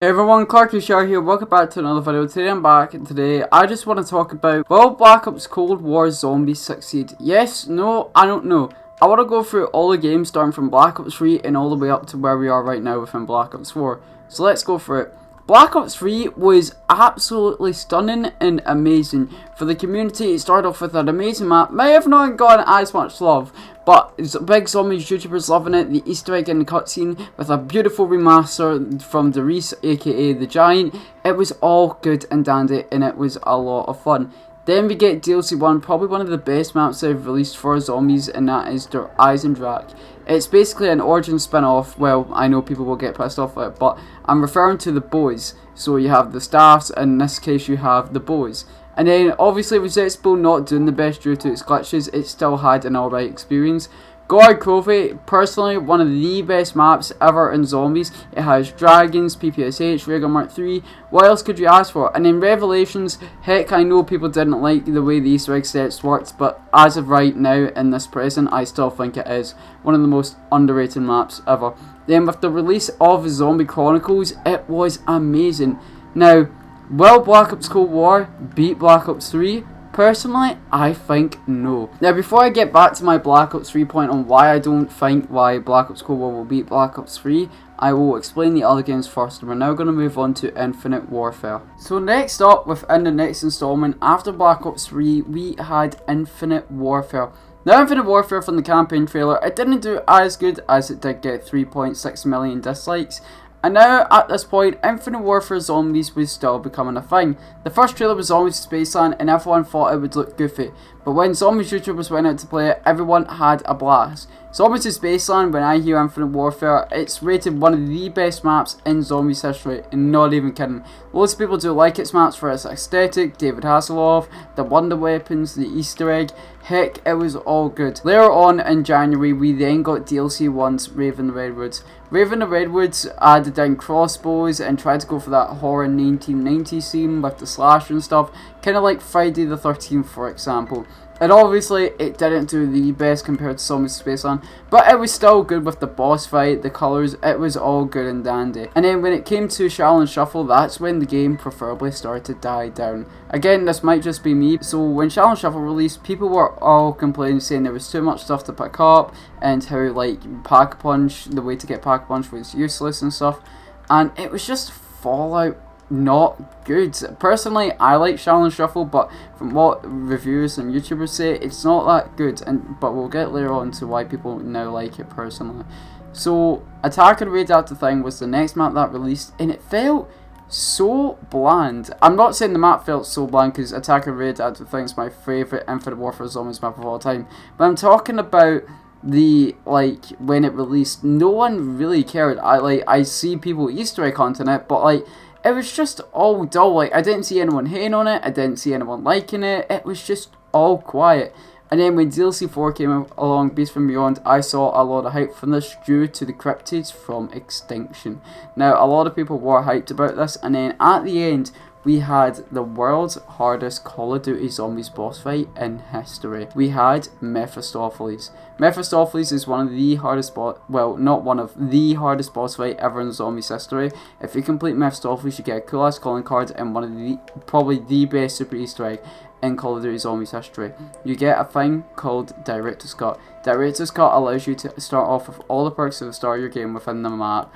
Hey everyone, Clark here, welcome back to another video. Today I'm back, and today I just want to talk about, will Black Ops Cold War Zombies succeed? Yes, no, I don't know. I want to go through all the games starting from Black Ops 3 and all the way up to where we are right now within Black Ops 4. So let's go for it. Black Ops 3 was absolutely stunning and amazing. For the community, it started off with an amazing map. May have not gotten as much love, but big zombies YouTubers loving it. The Easter egg in the cutscene with a beautiful remaster from Darius, aka the Giant. It was all good and dandy, and it was a lot of fun. Then we get DLC 1, probably one of the best maps they've released for zombies, and that is Der Eisendrache. It's basically an Origin spin-off. Well, I know people will get pissed off at it, but I'm referring to the boys. So you have the staffs, and in this case you have the boys. And then obviously Resistable not doing the best due to its glitches, it still had an alright experience. Guard Covey, personally one of the best maps ever in zombies. It has dragons, PPSH, Raygun Mark III. What else could you ask for? And in Revelations, heck, I know people didn't like the way the Easter egg sets worked, but as of right now, in this present, I still think it is one of the most underrated maps ever. Then with the release of Zombie Chronicles, it was amazing. Now, will Black Ops Cold War beat Black Ops 3? Personally, I think no. Now, before I get back to my Black Ops 3 point on why I don't think Black Ops Cold War will beat Black Ops 3, I will explain the other games first, and we're now going to move on to Infinite Warfare. So next up, within the next installment, after Black Ops 3, we had Infinite Warfare. Now, Infinite Warfare from the campaign trailer, it didn't do as good as it did get 3.6 million dislikes. And now, at this point, Infinite Warfare Zombies was still becoming a thing. The first trailer was Zombies Spaceland, and everyone thought it would look goofy. But when Zombies YouTubers went out to play it, everyone had a blast. Zombies Spaceland, when I hear Infinite Warfare, it's rated one of the best maps in Zombies history, and not even kidding. Loads of people do like its maps for its aesthetic, David Hasselhoff, the wonder weapons, the Easter egg. Heck, it was all good. Later on in January, we then got DLC 1's Raven the Redwoods. Raven the Redwoods added in crossbows and tried to go for that horror 1990s theme with the slasher and stuff, kind of like Friday the 13th, for example. And obviously, it didn't do the best compared to Zombies Spaceland, but it was still good with the boss fight, the colours, it was all good and dandy. And then when it came to Challenge Shuffle, that's when the game preferably started to die down. Again, this might just be me, so when Challenge Shuffle released, people were all complaining, saying there was too much stuff to pick up, and how, like, Pack-a-Punch, the way to get Pack-a-Punch was useless and stuff, and it was just Fallout not good. Personally, I like Challenge Shuffle, but from what reviewers and YouTubers say, it's not that good. But we'll get later on to why people now like it personally. So, Attack and Raid After Thing was the next map that released, and it felt so bland. I'm not saying the map felt so bland, because Attack and Raid After Thing is my favourite Infinite Warfare Zombies map of all time, but I'm talking about when it released, no one really cared. I see people Easter egg hunting it, but it was just all dull. I didn't see anyone hating on it, I didn't see anyone liking it, it was just all quiet. And then when DLC 4 came along, Beast from Beyond, I saw a lot of hype from this due to the cryptids from Extinction. Now, a lot of people were hyped about this, and then at the end, we had the world's hardest Call of Duty Zombies boss fight in history. We had Mephistopheles. Mephistopheles is one of the hardest not one of the hardest boss fight ever in Zombies history. If you complete Mephistopheles, you get a cool ass calling card and one of the probably the best super Easter egg in Call of Duty Zombies history. You get a thing called Director's Cut. Director's Cut allows you to start off with all the perks of the start of your game within the map.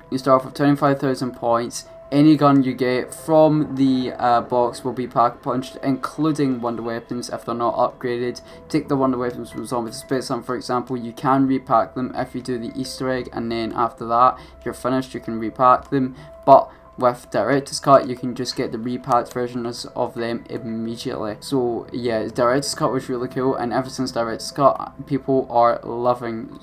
You start off with 25,000 points. Any gun you get from the box will be pack-punched, including wonder weapons if they're not upgraded. Take the wonder weapons from Zombies Spaceland, for example. You can repack them if you do the Easter egg, and then after that, if you're finished, you can repack them. But with Director's Cut, you can just get the repacked versions of them immediately. So yeah, Director's Cut was really cool, and ever since Director's Cut, people are loving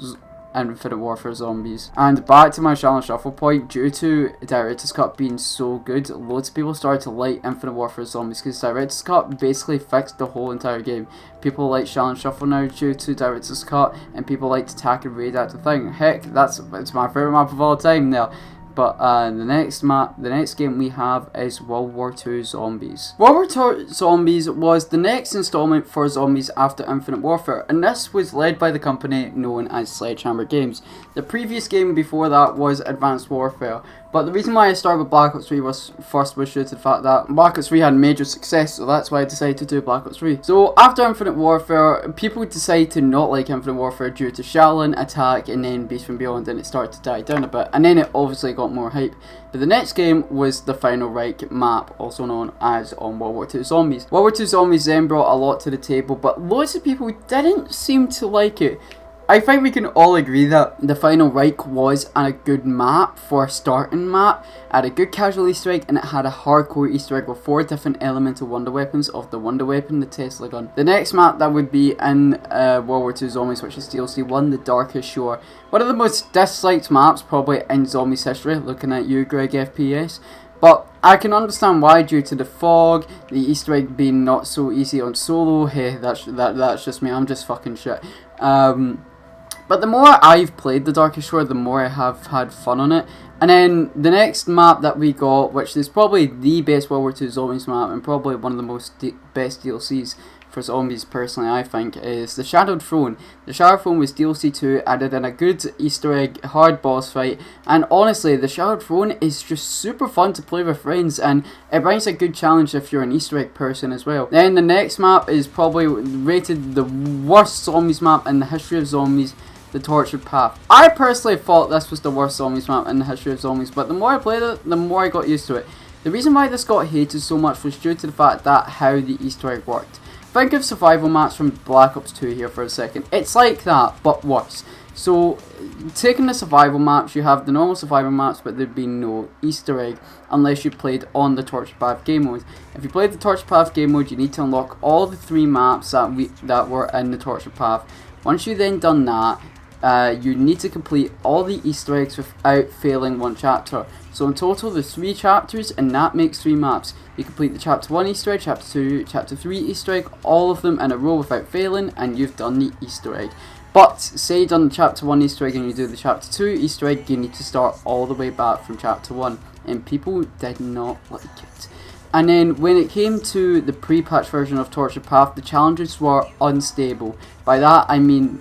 Infinite Warfare Zombies. And back to my Challenge Shuffle point, due to Director's Cut being so good, loads of people started to like Infinite Warfare Zombies, because Director's Cut basically fixed the whole entire game. People like Challenge Shuffle now due to Director's Cut, and people like Attack and Raid After Thing. Heck, it's my favourite map of all time now. But the next game we have is World War II Zombies. World War II Zombies was the next installment for Zombies after Infinite Warfare, and this was led by the company known as Sledgehammer Games. The previous game before that was Advanced Warfare. But the reason why I started with Black Ops 3 was due to the fact that Black Ops 3 had major success, so that's why I decided to do Black Ops 3. So after Infinite Warfare, people decided to not like Infinite Warfare due to Shaolin, Attack, and then Beast from Beyond, and it started to die down a bit. And then it obviously got more hype. But the next game was the Final Reich map, also known as on World War II Zombies. World War II Zombies then brought a lot to the table, but loads of people didn't seem to like it. I think we can all agree that the Final Reich was a good map for a starting map. It had a good casual Easter egg, and it had a hardcore Easter egg with 4 different elemental wonder weapons of the wonder weapon, the Tesla gun. The next map that would be in World War II Zombies, which is DLC 1, the Darkest Shore. One of the most disliked maps probably in Zombies history, looking at you, Greg FPS. But I can understand why, due to the fog, the Easter egg being not so easy on solo. Hey, that's just me, I'm just fucking shit. But the more I've played the Darkest Shore, the more I have had fun on it. And then the next map that we got, which is probably the best World War II Zombies map, and probably one of the most best DLCs for Zombies personally, I think, is the Shadowed Throne. The Shadowed Throne was DLC 2, added in a good Easter egg, hard boss fight, and honestly, the Shadowed Throne is just super fun to play with friends, and it brings a good challenge if you're an Easter egg person as well. Then the next map is probably rated the worst Zombies map in the history of Zombies, the Tortured Path. I personally thought this was the worst Zombies map in the history of Zombies, but the more I played it, the more I got used to it. The reason why this got hated so much was due to the fact that how the Easter egg worked. Think of survival maps from Black Ops 2 here for a second. It's like that, but worse. So, taking the survival maps, you have the normal survival maps, but there'd be no Easter egg unless you played on the Tortured Path game mode. If you played the Tortured Path game mode, you need to unlock all the 3 maps that were in the Tortured Path. Once you then done that, you need to complete all the Easter eggs without failing one chapter. So in total there's 3 chapters, and that makes 3 maps. You complete the chapter 1 Easter egg, chapter 2, chapter 3 Easter egg, all of them in a row without failing, and you've done the Easter egg. But say you've done the chapter 1 Easter egg and you do the chapter 2 Easter egg, you need to start all the way back from chapter 1. And people did not like it. And then when it came to the pre-patch version of Tortured Path, the challenges were unstable. By that I mean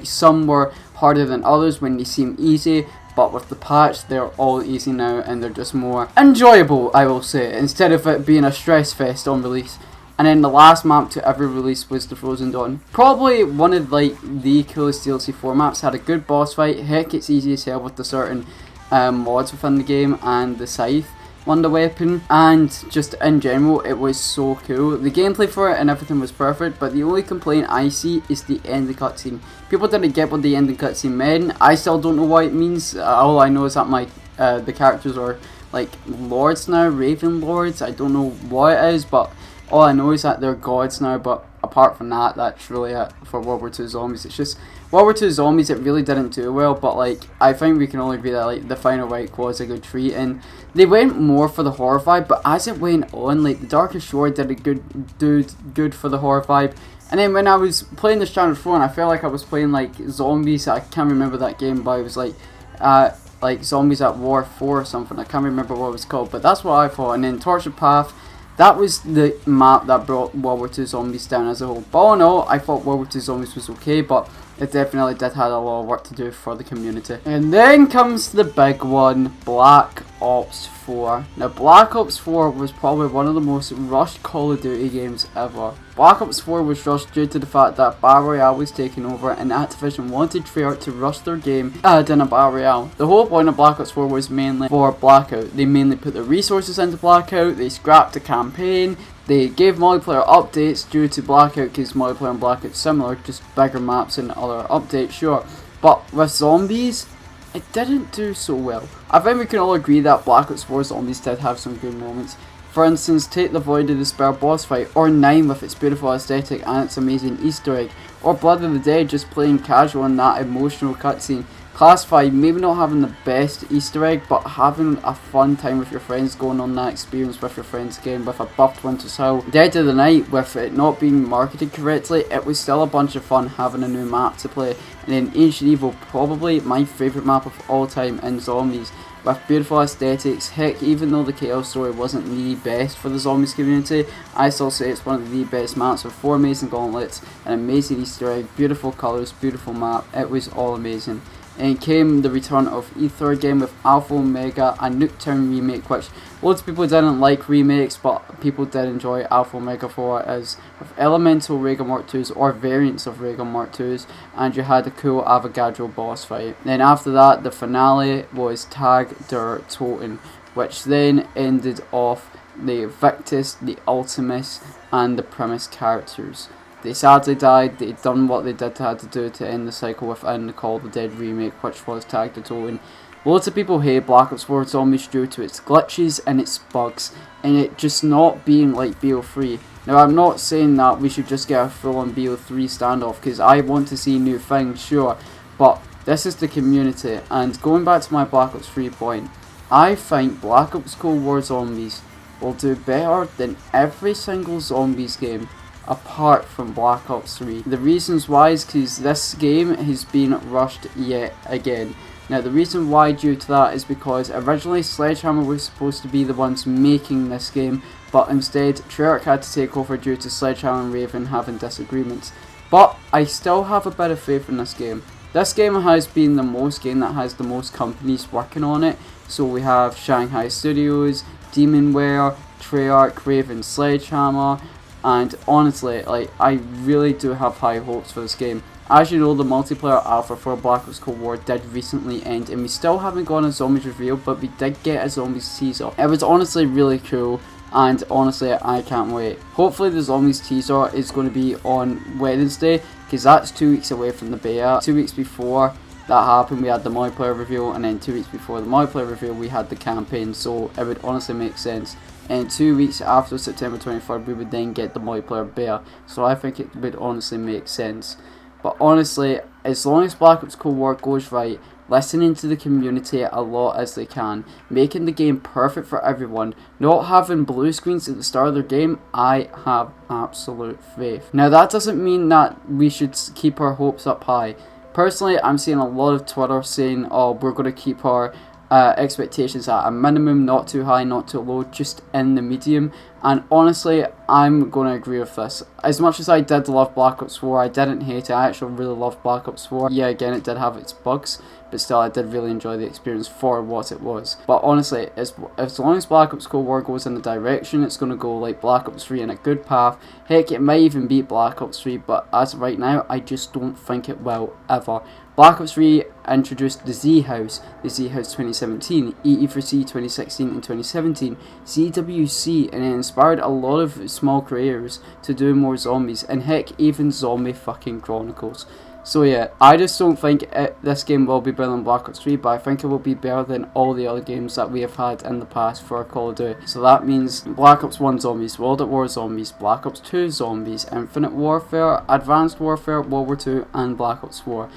some were harder than others when they seem easy, but with the patch they're all easy now, and they're just more enjoyable, I will say, instead of it being a stress fest on release. And then the last map to ever release was the Frozen Dawn. Probably one of the coolest DLC 4 maps. Had a good boss fight. Heck, it's easy as hell with the certain mods within the game, and the Scythe wonder weapon, and just in general it was so cool. The gameplay for it and everything was perfect, but the only complaint I see is the ending cutscene. People didn't get what the ending cutscene meant. I still don't know what it means. All I know is that the characters are like lords now, Raven Lords. I don't know what it is, but all I know is that they're gods now. But apart from that, that's really it for World War II Zombies. It's just World War II Zombies, it really didn't do well, but I think we can all agree that the Final Reich was a good treat, and they went more for the horror vibe. But as it went on, the Darkest Shore did a good for the horror vibe. And then when I was playing the Shadowed Throne, I felt like I was playing Zombies. I can't remember that game, but it was like Zombies at War 4 or something. I can't remember what it was called, but that's what I thought. And then Tortured Path, that was the map that brought World War II Zombies down as a whole. But all in all, I thought World War II Zombies was okay, but it definitely did have a lot of work to do for the community. And then comes the big one, Black Ops 4. Now, Black Ops 4 was probably one of the most rushed Call of Duty games ever. Black Ops 4 was rushed due to the fact that Battle Royale was taken over, and Activision wanted Treyarch to rush their game in a Battle Royale. The whole point of Black Ops 4 was mainly for Blackout. They mainly put their resources into Blackout, they scrapped the campaign, they gave multiplayer updates due to Blackout, because multiplayer and Blackout similar, just bigger maps and other updates, sure. But with Zombies, it didn't do so well. I think we can all agree that Black Ops 4 Zombies did have some good moments. For instance, take the Void of Despair boss fight, or 9 with its beautiful aesthetic and its amazing Easter egg, or Blood of the Dead just playing casual in that emotional cutscene. Class 5, maybe not having the best Easter egg, but having a fun time with your friends, going on that experience with your friends again with a buffed Winter's Hill. Dead of the Night, with it not being marketed correctly, it was still a bunch of fun having a new map to play. And then Ancient Evil, probably my favourite map of all time in Zombies, with beautiful aesthetics. Heck, even though the Chaos story wasn't the best for the Zombies community, I still say it's one of the best maps, with 4 amazing gauntlets, an amazing Easter egg, beautiful colours, beautiful map. It was all amazing. and it came the return of Ether again with Alpha Omega and Nuketown Remake, which loads of people didn't like remakes, but people did enjoy Alpha Omega for it, as with elemental Reagan Mark 2s or variants of Reagan Mark 2s, and you had a cool Avogadro boss fight. Then after that, the finale was Tag der Toten, which then ended off the Victus, the Ultimus, and the Primus characters. They sadly died. They'd done what they had to do to end the cycle within the Call of the Dead remake, which was Tag der Toten. Loads of people hate Black Ops 4 Zombies due to its glitches and its bugs, and it just not being like BO3. Now, I'm not saying that we should just get a full-on BO3 standoff, because I want to see new things, sure, but this is the community. And going back to my Black Ops 3 point, I think Black Ops Cold War Zombies will do better than every single Zombies game apart from Black Ops 3. The reasons why is because this game has been rushed yet again. Now, the reason why due to that is because originally Sledgehammer was supposed to be the ones making this game, but instead Treyarch had to take over due to Sledgehammer and Raven having disagreements. But I still have a bit of faith in this game. This game has been the most game that has the most companies working on it. So we have Shanghai Studios, Demonware, Treyarch, Raven, Sledgehammer, and honestly, like, I really do have high hopes for this game. As you know, the multiplayer alpha for Black Ops Cold War did recently end, and we still haven't got a Zombies reveal, but we did get a Zombies teaser. It was honestly really cool, and honestly, I can't wait. Hopefully the Zombies teaser is going to be on Wednesday, because that's 2 weeks away from the beta. 2 weeks before that happened, we had the multiplayer reveal, and then 2 weeks before the multiplayer reveal, we had the campaign, so it would honestly make sense. And 2 weeks after September 23rd, we would then get the multiplayer beta, so I think it would honestly make sense. But honestly, as long as Black Ops Cold War goes right, listening to the community a lot as they can, making the game perfect for everyone, not having blue screens at the start of their game, I have absolute faith. Now, that doesn't mean that we should keep our hopes up high. Personally, I'm seeing a lot of Twitter saying, oh, we're going to keep our expectations at a minimum, not too high, not too low, just in the medium. And honestly, I'm going to agree with this. As much as I did love Black Ops 4, I didn't hate it. I actually really loved Black Ops 4. Yeah, again, it did have its bugs, but still, I did really enjoy the experience for what it was. But honestly, as long as Black Ops Cold War goes in the direction it's going to go, like Black Ops 3 in a good path, heck, it might even beat Black Ops 3, but as of right now, I just don't think it will, ever. Black Ops 3 introduced the Z-House 2017, EE4C 2016 and 2017, ZWC, and it inspired a lot of small creators to do more zombies, and heck, even Zombie fucking Chronicles. So yeah, I just don't think this game will be better than Black Ops 3, but I think it will be better than all the other games that we have had in the past for Call of Duty. So that means Black Ops 1 Zombies, World at War Zombies, Black Ops 2 Zombies, Infinite Warfare, Advanced Warfare, World War 2, and Black Ops 4.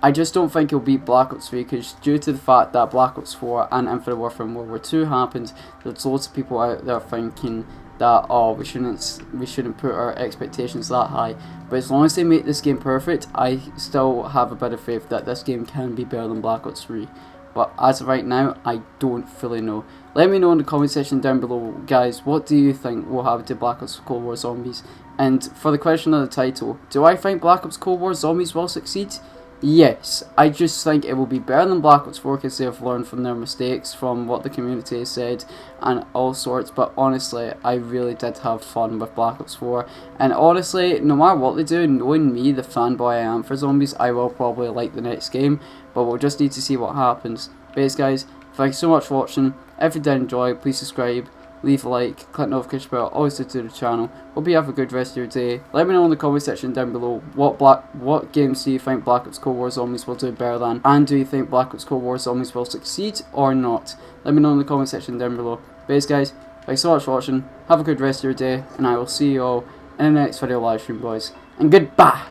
I just don't think it'll beat Black Ops 3, because due to the fact that Black Ops 4 and Infinite Warfare and World War 2 happened, there's loads of people out there thinking that, oh, we shouldn't put our expectations that high. But as long as they make this game perfect, I still have a bit of faith that this game can be better than Black Ops 3. But as of right now, I don't fully know. Let me know in the comment section down below, guys, what do you think will happen to Black Ops Cold War Zombies? And for the question of the title, do I think Black Ops Cold War Zombies will succeed? Yes, I just think it will be better than Black Ops 4 because they have learned from their mistakes, from what the community has said, and all sorts. But honestly, I really did have fun with Black Ops 4. And honestly, no matter what they do, knowing me, the fanboy I am for zombies, I will probably like the next game. But we'll just need to see what happens. But yes, guys, thanks so much for watching. If you did enjoy, please subscribe, leave a like, click notification bell, always do to the channel. Hope you have a good rest of your day. Let me know in the comment section down below what games do you think Black Ops Cold War Zombies will do better than, and do you think Black Ops Cold War Zombies will succeed or not? Let me know in the comment section down below. But yes, guys, thanks so much for watching. Have a good rest of your day, and I will see you all in the next video live stream, boys. And goodbye.